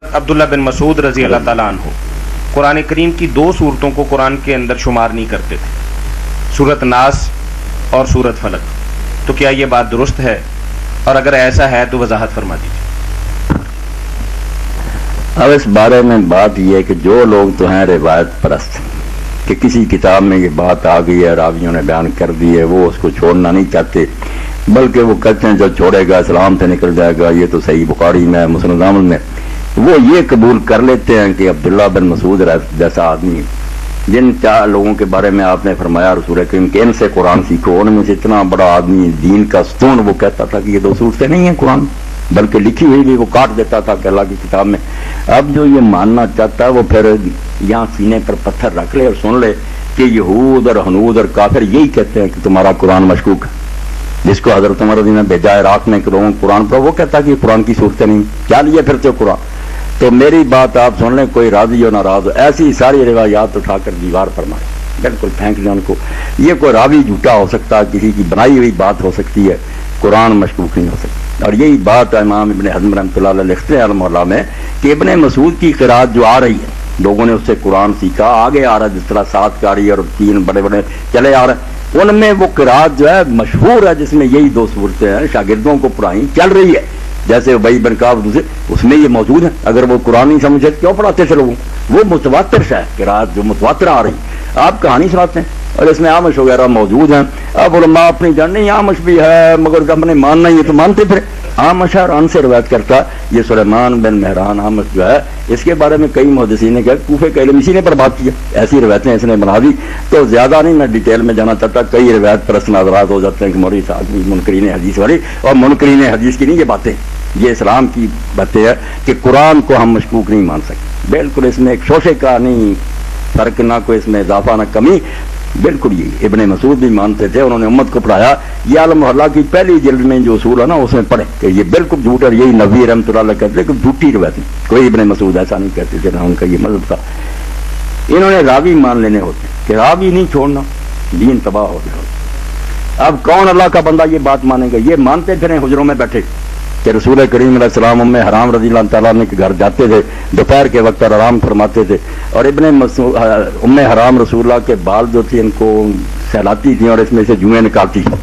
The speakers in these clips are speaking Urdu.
عبداللہ بن مسعود رضی اللہ تعالیٰ عنہ قرآن کریم کی دو صورتوں کو قرآن کے اندر شمار نہیں کرتے تھے، سورت ناس اور سورت فلق. تو کیا یہ بات درست ہے؟ اور اگر ایسا ہے تو وضاحت فرما دیجیے. اب اس بارے میں بات یہ ہے کہ جو لوگ تو ہیں روایت پرست کہ کسی کتاب میں یہ بات آ گئی ہے، راویوں نے بیان کر دی ہے، وہ اس کو چھوڑنا نہیں چاہتے، بلکہ وہ کہتے ہیں جو چھوڑے گا اسلام سے نکل جائے گا. یہ تو صحیح بخاری میں مسلم احمد میں وہ یہ قبول کر لیتے ہیں کہ عبداللہ بن مسعود جیسا آدمی، جن 4 لوگوں کے بارے میں آپ نے فرمایا رسول کریم کہ ان سے قرآن سیکھو، ان میں سے اتنا بڑا آدمی دین کا ستون، وہ کہتا تھا کہ یہ 2 صورتیں نہیں ہیں قرآن، بلکہ لکھی ہوئی بھی وہ کاٹ دیتا تھا کہ اللہ کی کتاب میں. اب جو یہ ماننا چاہتا ہے وہ پھر یہاں سینے پر پتھر رکھ لے اور سن لے کہ یہود اور ہنود اور کافر یہی کہتے ہیں کہ تمہارا قرآن مشکوک ہے. جس کو حضرت عمر رضی نے بھیجا عراق میں کہ لوگوں قرآن پر، وہ کہتا ہے کہ قرآن کی صورتیں نہیں، کیا لیے پھرتے ہو قرآن. تو میری بات آپ سن لیں، کوئی راضی ہو ناراض ہو، ایسی ساری روایات اٹھا کر دیوار پر مارے، بالکل پھینک دیں ان کو. یہ کوئی راوی جھوٹا ہو سکتا ہے، کسی کی بنائی ہوئی بات ہو سکتی ہے، قرآن مشکوک نہیں ہو سکتا. اور یہی بات امام ابن حزم رحمۃ اللہ علیہ لکھتے ہیں المولا میں کہ ابن مسعود کی قرات جو آ رہی ہے، لوگوں نے اس سے قرآن سیکھا، آگے آ رہا ہے، جس طرح 7 قاری اور 3 بڑے بڑے چلے آ رہے ہیں، ان میں وہ قرات جو ہے مشہور ہے، جس میں یہی 2 صورتیں ہیں، شاگردوں کو پڑھائی چل رہی ہے. جیسے ابی بن کعب دوسرے، اس میں یہ موجود ہے. اگر وہ قرآن نہیں سمجھے کیوں پڑھاتے تھے لوگوں؟ وہ متواتر ہے قرات، جو متواتر آ رہی، آپ کہانی سناتے ہیں اور اس میں آمش وغیرہ موجود ہیں. اب علماء اپنی جان نہیں، آمش بھی ہے مگر ہم نے ماننا ہی ہے تو مانتے پھر. آمش ہے اور ان سے روایت کرتا ہے یہ سلیمان بن مہران آمش جو ہے، اس کے بارے میں کئی محدثین نے کہا کوفے کے علم اسی نے پر بات کیا، ایسی روایتیں اس نے بنا دی. تو زیادہ نہیں میں ڈیٹیل میں جانا چاہتا، کئی روایت پرست نظرات ہو جاتے ہیں کہ مولوی صاحب منکرین حدیث والی، اور منکرین حدیث کی نہیں یہ باتیں، یہ اسلام کی باتیں ہے کہ قرآن کو ہم مشکوک نہیں مان سکتے. بالکل اس میں ایک شوشے کا نہیں فرق، نہ کوئی اس میں اضافہ نہ کمی، بالکل یہی ابن مسعود بھی مانتے تھے. انہوں نے امت کو پڑھایا. یہ عالم محلہ کی پہلی جلد میں جو اصول ہے نا، اس میں پڑھے کہ یہ بالکل جھوٹ، اور یہی نبی رحمۃ اللہ علیہ کہتے کہ جھوٹی روایت، کوئی ابن مسعود ایسا نہیں کہتے تھے، نہ ان کا یہ مذہب تھا. انہوں نے راوی مان لینے ہوتے کہ راوی نہیں چھوڑنا، دین تباہ ہو گیا. اب کون اللہ کا بندہ یہ بات مانے گا؟ یہ مانتے پھریں حجروں میں بیٹھے کہ رسول کریم علیہ السلام ام حرام رضی اللہ تعالیٰ عنہ کے گھر جاتے تھے دوپہر کے وقت اور آرام فرماتے تھے، اور ام حرام رسول اللہ کے بال جو تھے ان کو سہلاتی تھیں اور اس میں سے جوئیں نکالتی تھیں.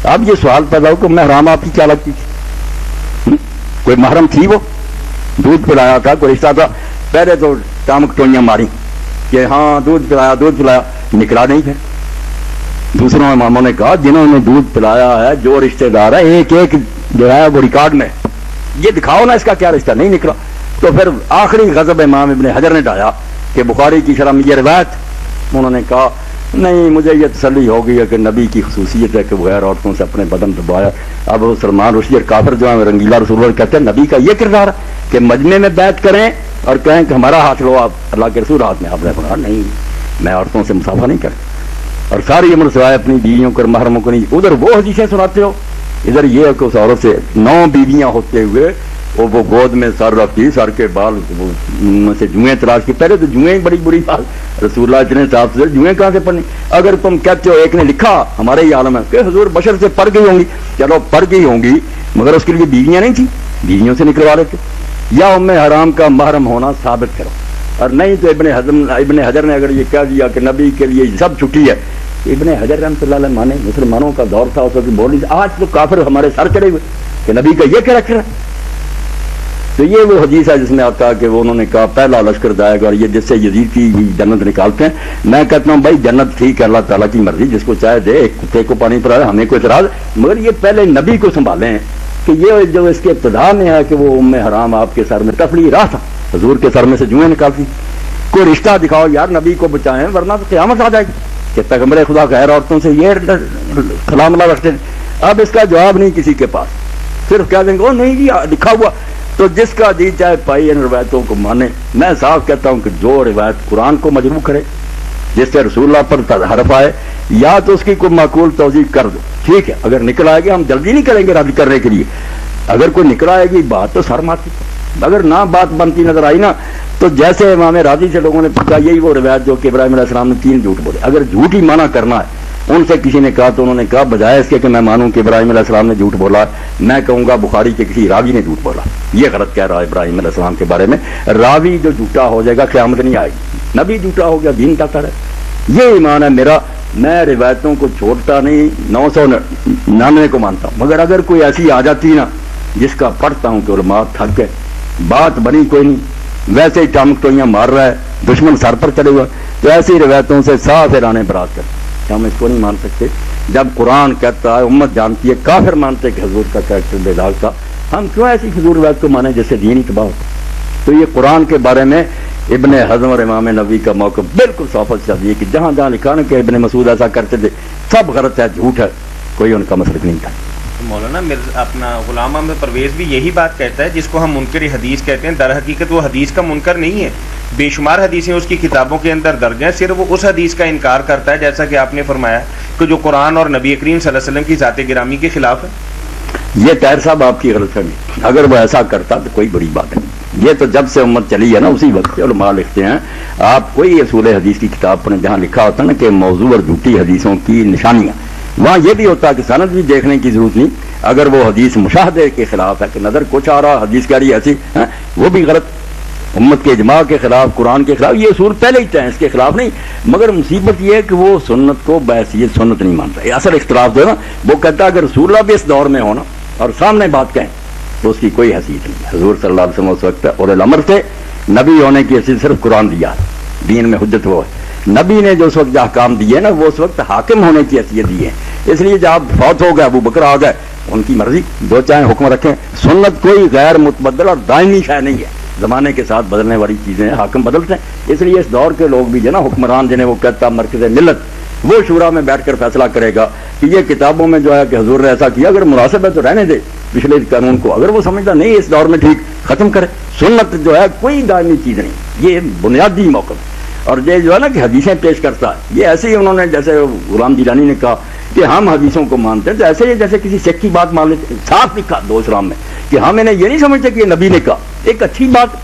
اب یہ سوال پیدا ہو کہ ام حرام آپ کی کیا لگتی تھی؟ کوئی محرم تھی؟ وہ دودھ پلایا تھا، کوئی رشتہ تھا؟ پہلے تو ٹامک ٹوئیاں ماری کہ ہاں دودھ پلایا، نکلا نہیں ہے. دوسروں اماموں نے کہا جنہوں نے دودھ پلایا ہے، جو رشتہ دار ہے، ایک ایک جو ہے وہ ریکارڈ میں یہ دکھاؤ نا اس کا کیا رشتہ، نہیں نکلا. تو پھر آخری غضب امام ابن حجر نے ڈایا کہ بخاری کی شرح میں یہ روایت، انہوں نے کہا نہیں مجھے یہ تسلی ہو گئی ہے کہ نبی کی خصوصیت ہے کہ وہ غیر عورتوں سے اپنے بدن دبایا. اب سلمان رشدی اور کافر جو ہیں رنگیلا رسول اللہ کہتے ہیں نبی کا یہ کردار ہے کہ مجمع میں بیعت کریں اور کہیں کہ ہمارا ہاتھ لو، آپ اللہ کے رسول ہاتھ میں. آپ نے کہا نہیں میں عورتوں سے مسافہ نہیں کرتا، اور ساری عمر سوائے اپنی بیویوں کو اور محرموں کو نہیں. ادھر وہ حدیثیں سناتے ہو، ادھر یہ ہے کہ اس عورت سے 9 بیویاں ہوتے ہوئے وہ گود میں سر رکھتی، سر کے بال سے جوئیں تلاش کی. پہلے تو جوئیں بڑی بری بات، رسول اللہ اتنے صاحب سے جوئیں کہاں سے پڑھنی؟ اگر تم کہتے ہو ایک نے لکھا ہمارے ہی عالم ہے کہ حضور بشر سے پڑھ گئی ہوں گی، چلو پڑھ گئی ہوں گی مگر اس کے لیے بیویاں نہیں تھیں، بیویوں سے نکلوا رہے تھے. یا ام حرام کا محرم ہونا ثابت کرو، اور نہیں تو ابن حجر نے اگر یہ کہہ دیا کہ نبی کے لیے سب چھٹی ہے. ابن حجر رحمۃ اللہ علیہ مانے مسلمانوں کا دور تھا اس وقت بولی، آج تو کافر ہمارے سر چڑھے ہوئے کہ نبی کا یہ کیا رکھ رہا ہے. تو یہ وہ حدیث ہے جس میں آتا ہے کہ وہ انہوں نے کہا پہلا لشکر جائے گا اور یہ جس سے یزید کی جنت نکالتے ہیں. میں کہتا ہوں بھائی جنت ٹھیک ہے، اللہ تعالیٰ کی مرضی، جس کو چاہے دے، ایک کتے کو پانی پڑا، ہمیں کوئی اعتراض، مگر یہ پہلے نبی کو سنبھالیں کہ یہ جو اس کے ابتدا میں ہے کہ وہ ام حرام آپ کے سر میں تفلیح رہا تھا، حضور کے سر میں سے جوئیں نکالتی. کوئی رشتہ دکھاؤ یار، نبی کو بچائیں ورنہ تو قیامت آ جائے گی کہ پیغمبر خدا غیر عورتوں سے یہ خلا ملا رکھتے ہیں. اب اس کا جواب نہیں کسی کے پاس، صرف کہہ دیں گے وہ نہیں جی لکھا ہوا. تو جس کا جی چاہے پائی ان روایتوں کو مانے. میں صاف کہتا ہوں کہ جو روایت قرآن کو مجروح کرے، جس سے رسول اللہ پر حرف آئے، یا تو اس کی کوئی معقول توضیح کر دو، ٹھیک ہے. اگر نکل آئے گی ہم جلدی نہیں کریں گے رد کرنے کے لیے، اگر کوئی نکل آئے گی بات تو سر مارتی. اگر نہ بات بنتی نظر آئی نا، تو جیسے امام راضی سے لوگوں نے پوچھا، یہی وہ روایت جو کہ ابراہیم علیہ السلام نے 3 جھوٹ بولے. اگر جھوٹ ہی مانا کرنا ہے ان سے کسی نے کہا تو انہوں نے کہا بجائے اس کے کہ میں مانوں کہ ابراہیم علیہ السلام نے جھوٹ بولا، میں کہوں گا بخاری کے کسی راوی نے جھوٹ بولا. یہ غلط کہہ رہا ہے ابراہیم علیہ السلام کے بارے میں. راوی جو جھوٹا ہو جائے گا قیامت نہیں آئے گی. نبی جھوٹا ہو گیا دین کا ہے. یہ ایمان ہے میرا. میں روایتوں کو چھوڑتا نہیں، 999 کو مانتا ہوں، مگر اگر کوئی ایسی آ جاتی نا جس کا پڑھتا ہوں کہ علماء تھک گئے، بات بنی کوئی نہیں، ویسے ہی ٹامکٹوئیاں مار رہا ہے، دشمن سر پر چڑے ہوا، تو ایسی روایتوں سے صاف اعلان برات کر ہم اس کو نہیں مان سکتے. جب قرآن کہتا ہے، امت جانتی ہے، کافر مانتے کہ حضور کا کریکٹر بے داغ تھا، ہم کیوں ایسی حضور روایت کو مانیں جس سے دین ہی تباہ ہو؟ تو یہ قرآن کے بارے میں ابن حزم اور امام نووی کا موقف بالکل 100% ہے کہ جہاں جہاں لکھا نا کہ ابن مسعود ایسا کرتے تھے، سب غلط ہے، جھوٹ ہے، کوئی ان کا مسلک نہیں تھا. مولانا اپنا غلام احمد پرویز بھی یہی بات کہتا ہے جس کو ہم منکر حدیث کہتے ہیں. در حقیقت وہ حدیث کا منکر نہیں ہے، بے شمار حدیثیں اس کی کتابوں کے اندر درج ہیں، صرف وہ اس حدیث کا انکار کرتا ہے جیسا کہ آپ نے فرمایا کہ جو قرآن اور نبی کریم صلی اللہ علیہ وسلم کی ذات گرامی کے خلاف ہے. یہ طاہر صاحب آپ کی غلط فہمی. اگر وہ ایسا کرتا تو کوئی بڑی بات نہیں. یہ تو جب سے امت چلی ہے نا اسی وقت سے علماء لکھتے ہیں. آپ کوئی اصول حدیث کی کتاب پڑھیں جہاں لکھا ہوتا ہے نا کہ موضوع اور جھوٹی حدیثوں کی نشانیاں، وہاں یہ بھی ہوتا ہے کہ سند بھی دیکھنے کی ضرورت نہیں. اگر وہ حدیث مشاہدے کے خلاف ہے کہ نظر کچھ آ رہا، حدیث کہہ رہی ہے ایسی، وہ بھی غلط. امت کے اجماع کے خلاف، قرآن کے خلاف، یہ اصول پہلے ہی طے ہیں، اس کے خلاف نہیں. مگر مصیبت یہ ہے کہ وہ سنت کو بحیثیت سنت نہیں مانتا. یہ اصل اختلاف جو ہے نا، وہ کہتا ہے اگر رسول اللہ بھی اس دور میں ہونا اور سامنے بات کہیں تو اس کی کوئی حیثیت نہیں. حضور صلی اللہ علیہ وسلم اس وقت اور الامر تھے، نبی ہونے کی حیثیت صرف قرآن دیا، دین میں حجت وہ ہے. نبی نے جو اس وقت احکام دیے نا وہ اس وقت حاکم ہونے کی حیثیت دی ہے. اس لیے جب فوت ہو گئے، ابو بکر آ گئے، ان کی مرضی، جو چاہیں حکم رکھیں. سنت کوئی غیر متبدل اور دائمی شے نہیں ہے، زمانے کے ساتھ بدلنے والی چیزیں ہیں، حاکم بدلتے ہیں. اس لیے اس دور کے لوگ بھی جو ہے نا حکمران جنہیں وہ کہتا مرکز ملت، وہ شورا میں بیٹھ کر فیصلہ کرے گا کہ یہ کتابوں میں جو ہے کہ حضور نے ایسا کیا، اگر مناسب ہے تو رہنے دے پچھلے قانون کو، اگر وہ سمجھتا نہیں اس دور میں ٹھیک، ختم کرے. سنت جو ہے کوئی دائمی چیز نہیں، یہ بنیادی موقف. اور یہ جو ہے نا کہ حدیثیں پیش کرتا ہے، یہ ایسے ہی انہوں نے جیسے غلام جیلانی نے کہا کہ ہم حدیثوں کو مانتے ہیں، تو ایسے ہی جیسے کسی شیخ کی بات مان لیتے. صاف لکھا دو اسلام میں کہ ہم انہیں یہ نہیں سمجھتے کہ یہ نبی نے کہا، ایک اچھی بات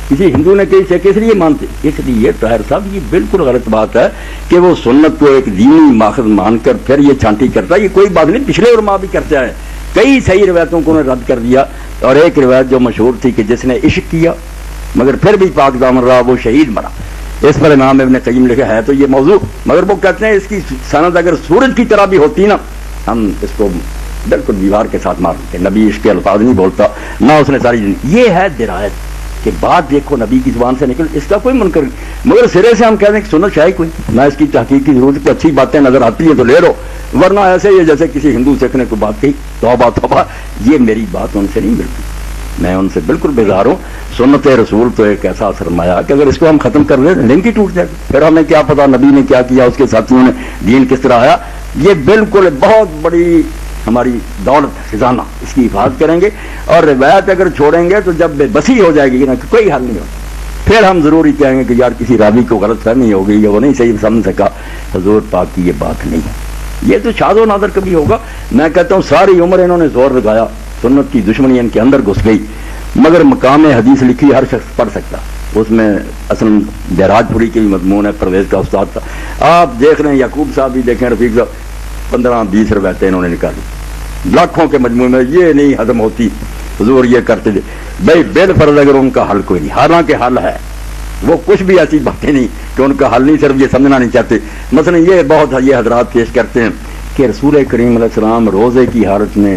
کسی ہندو نے کہی شیخ اس لیے مانتے. اس لیے طاہر صاحب یہ بالکل غلط بات ہے کہ وہ سنت کو ایک دینی ماخذ مان کر پھر یہ چھانٹی کرتا ہے. یہ کوئی بات نہیں، پچھلے علماء بھی کرتے ہیں. کئی صحیح روایتوں کو انہوں نے رد کر دیا. اور ایک روایت جو مشہور تھی کہ جس نے عشق کیا مگر پھر بھی پاک دامن رہا وہ شہید مرا، اس پر امام ابن قیم لکھا ہے. تو یہ موضوع، مگر وہ کہتے ہیں اس کی سند اگر سورج کی طرح بھی ہوتی نا، ہم اس کو بالکل دیوار کے ساتھ مار دیتے. نبی عشق کے الفاظ نہیں بولتا، نہ اس نے ساری زندگی. یہ ہے درایت کہ بات دیکھو نبی کی زبان سے نکل، اس کا کوئی منکر نہیں. مگر سرے سے ہم کہہ دیں کہ سنت شاہی کوئی نہ، اس کی تحقیق کی ضرورت. کو اچھی باتیں نظر آتی ہیں تو لے لو، ورنہ ایسے ہی جیسے کسی ہندو سکھ نے کوئی بات کہی، توبہ توبہ. یہ میری بات ان سے نہیں ملتی، میں ان سے بالکل بیزار ہوں. سنت رسول تو ایک ایسا سرمایہ کہ اگر اس کو ہم ختم کر دیں لنک ہی ٹوٹ جائے گا. پھر ہمیں کیا پتا نبی نے کیا کیا، اس کے ساتھیوں نے دین کس طرح آیا. یہ بالکل بہت بڑی ہماری دولت خزانہ، اس کی حفاظت کریں گے. اور روایت اگر چھوڑیں گے تو جب بے بسی ہو جائے گی نا کوئی حل نہیں ہوتا. پھر ہم ضروری کہیں گے کہ یار کسی راوی کو غلط فہمی ہو گئی یا وہ نہیں صحیح سمجھ سکا. حضور پاک کی یہ بات نہیں ہے. یہ تو شاذ و نادر کبھی ہوگا. میں کہتا ہوں ساری عمر انہوں نے زور لگایا، سنت کی دشمنی ان کے اندر گھس گئی. مگر مقام حدیث لکھی ہر شخص پڑھ سکتا، اس میں اصل جراج پوری کی بھی مضمون ہے، پرویز کا استاد تھا. آپ دیکھ رہے ہیں، یعقوب صاحب بھی دیکھیں، رفیق صاحب 15-20 روایتیں انہوں نے نکالی لاکھوں کے مجموعے میں. یہ نہیں ہضم ہوتی، حضور یہ کرتے تھے. بھائی بالفرض اگر ان کا حل کوئی نہیں، حالانکہ حل ہے، وہ کچھ بھی ایسی باتیں نہیں کہ ان کا حل نہیں، صرف یہ سمجھنا نہیں چاہتے. مثلا یہ بہت یہ حضرات پیش کرتے ہیں کہ رسول کریم علیہ السلام روزے کی حالت میں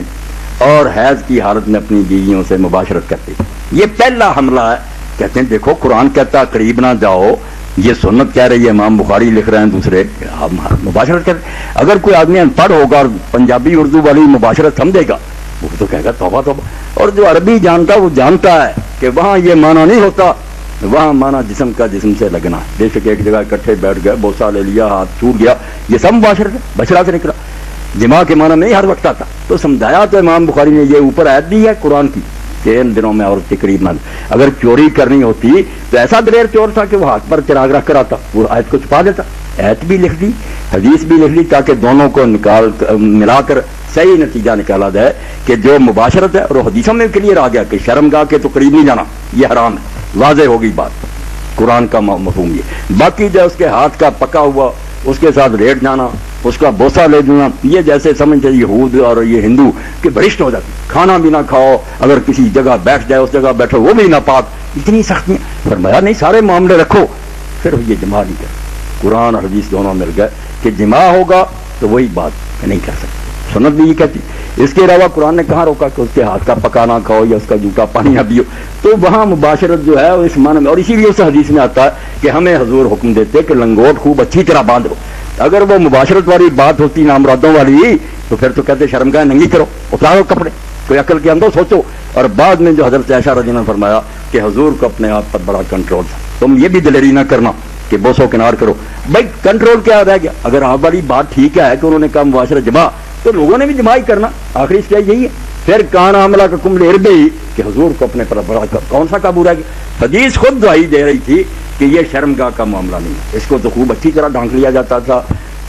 اور حیض کی حالت میں اپنی بیویوں سے مباشرت کرتے. یہ پہلا حملہ ہے. کہتے ہیں دیکھو قرآن کہتا قریب نہ جاؤ، یہ سنت کہہ رہی ہے، امام بخاری لکھ رہے ہیں، دوسرے آپ مباشرت کرتے. اگر کوئی آدمی ان پڑھ ہوگا اور پنجابی اردو والی مباشرت سمجھے گا وہ تو کہے گا توبہ توبہ. اور جو عربی جانتا وہ جانتا ہے کہ وہاں یہ معنی نہیں ہوتا، وہاں معنی جسم کا جسم سے لگنا. بے شک ایک جگہ اکٹھے بیٹھ گئے، بوسہ لے لیا، ہاتھ چھوٹ گیا، یہ سب مباشرت ہے، بچڑا سے نکلا. جماع کے معنی نہیں ہر وقت آتا. تو سمجھایا تو امام بخاری نے یہ اوپر آیت دی ہے قرآن کی کہ ان دنوں میں عورت کے قریب نہ. اگر چوری کرنی ہوتی تو ایسا دلیر چور تھا کہ وہ ہاتھ پر چراغ رکھ کر آتا، وہ آیت کو چھپا دیتا. آیت بھی لکھ دی، حدیث بھی لکھ لی، تاکہ دونوں کو ملا کر صحیح نتیجہ نکالا جائے کہ جو مباشرت ہے. اور حدیثوں میں کلیئر آ گیا کہ شرمگاہ کے تو قریب نہیں جانا، یہ حرام ہے. واضح ہوگی بات، قرآن کا مفہوم یہ. باقی جو اس کے ہاتھ کا پکا ہوا اس کے ساتھ لیٹ جانا، اس کا بوسہ لے دینا، یہ جیسے سمجھتے یہود اور یہ ہندو کہ بھرشٹ ہو جاتی، کھانا بھی نہ کھاؤ، اگر کسی جگہ بیٹھ جائے اس جگہ بیٹھو وہ بھی ناپاک، اتنی سختیاں۔ فرمایا نہیں، سارے معاملے رکھو، صرف یہ جمع نہیں کر۔ قرآن اور حدیث دونوں مل گئے کہ جمع ہوگا تو وہی بات نہیں کر سکتے، سنت بھی یہ کہتی۔ اس کے علاوہ قرآن نے کہاں روکا کہ اس کے ہاتھ کا پکانا کھاؤ یا اس کا جھوٹا پانی نہ پیو؟ تو وہاں مباشرت جو ہے وہ اس معنی میں، اور اسی لیے اس حدیث میں آتا ہے کہ ہمیں حضور حکم دیتے کہ لنگوٹ خوب اچھی طرح باندھو۔ اگر وہ مباشرت والی بات ہوتی نامرادوں والی تو پھر تو کہتے شرمگاہ ننگی کرو، اتارو کپڑے، کوئی عقل کے اندر سوچو۔ اور بعد میں جو حضرت عائشہ رضی اللہ عنہا نے فرمایا کہ حضور کو اپنے آپ پر بڑا کنٹرول تھا، تم یہ بھی دلیری نہ کرنا کہ بوسو کنار کرو۔ بھائی کنٹرول کیا رہ گیا؟ اگر آپ والی بات ٹھیک ہے کہ انہوں نے کہا مباشرت جمع، تو لوگوں نے بھی جمع ہی کرنا، آخری اسٹیج یہی ہے۔ پھر کان عاملہ کا کم لیر گئی کہ حضور کو اپنے پر بڑا کون سا قابو رہ گیا؟ حدیث خود دعائی دے رہی تھی کہ یہ شرمگاہ کا معاملہ نہیں ہے، اس کو تو خوب اچھی طرح ڈھانک لیا جاتا تھا،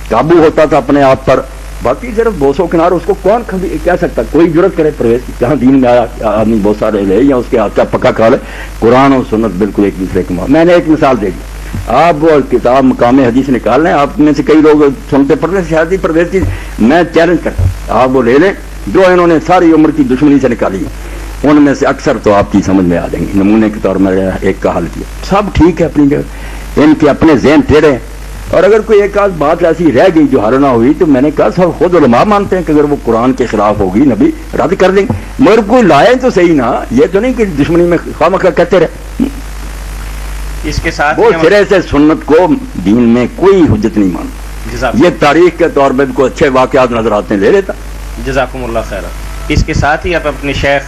قابو ہوتا تھا اپنے آپ پر۔ باقی صرف بوسو کنار اس کو کون کہہ سکتا؟ کوئی جرت کرے پرویز کی، جہاں دین میں آیا آدمی بوسا لے یا اس کے ہاتھ کا پکا کھا لے۔ قرآن اور سنت بالکل ایک دوسرے کے میں نے ایک مثال دے دی، آپ کتاب مقام حدیث نکال لیں، آپ میں سے کئی لوگ سنتے پڑھتے شاید ہی پرویز کی، میں چیلنج کرتا ہوں آپ وہ لے لیں جو انہوں نے ساری عمر کی دشمنی سے نکالی ہے، ان میں سے اکثر تو آپ کی سمجھ میں آ جائیں گے۔ نمونے کے طور میں ایک کا حل کیا، سب ٹھیک ہے اپنی جگہ، ان کے اپنے ذہن ٹیڑھے ہیں، اور اگر کوئی ایک آدھ بات ایسی رہ گئی جو حل نہ ہوئی تو میں نے کہا سب خود علماء مانتے ہیں کہ اگر وہ قرآن کے خلاف ہوگی نبی رد کر دیں گے، مگر کوئی لائے تو صحیح نا، یہ تو نہیں کہ دشمنی میں خواہ کہتے رہے۔ اس کے ساتھ وہ سرے سے سنت کو دین میں کوئی حجت نہیں مانتا، یہ تاریخ کے طور پہ کو اچھے واقعات نظر آتے ہیں لے لیتا۔ جزاکم اللہ خیر۔ اس کے ساتھ ہی آپ اپنے شیخ